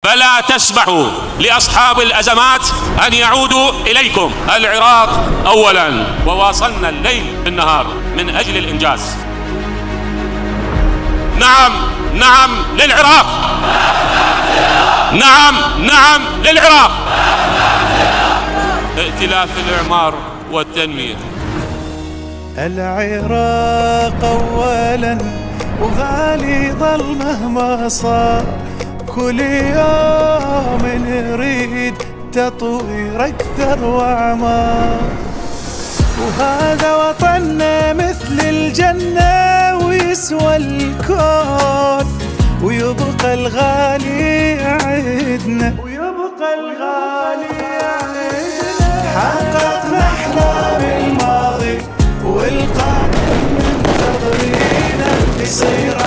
فلا تسمحوا لأصحاب الأزمات أن يعودوا إليكم. العراق أولا، وواصلنا الليل بالنهار من أجل الإنجاز. نعم نعم للعراق، نعم نعم للعراق. ائتلاف الإعمار والتنمية. العراق أولا وغالي ظل مهما صار، كل يوم نريد تطوير أكثر وأعمار، وهذا وطننا مثل الجنة ويسوى الكون، ويبقى الغالي عندنا، ويبقى الغالي عندنا. حققنا أحلام الماضي والقادم منتظرينا يصير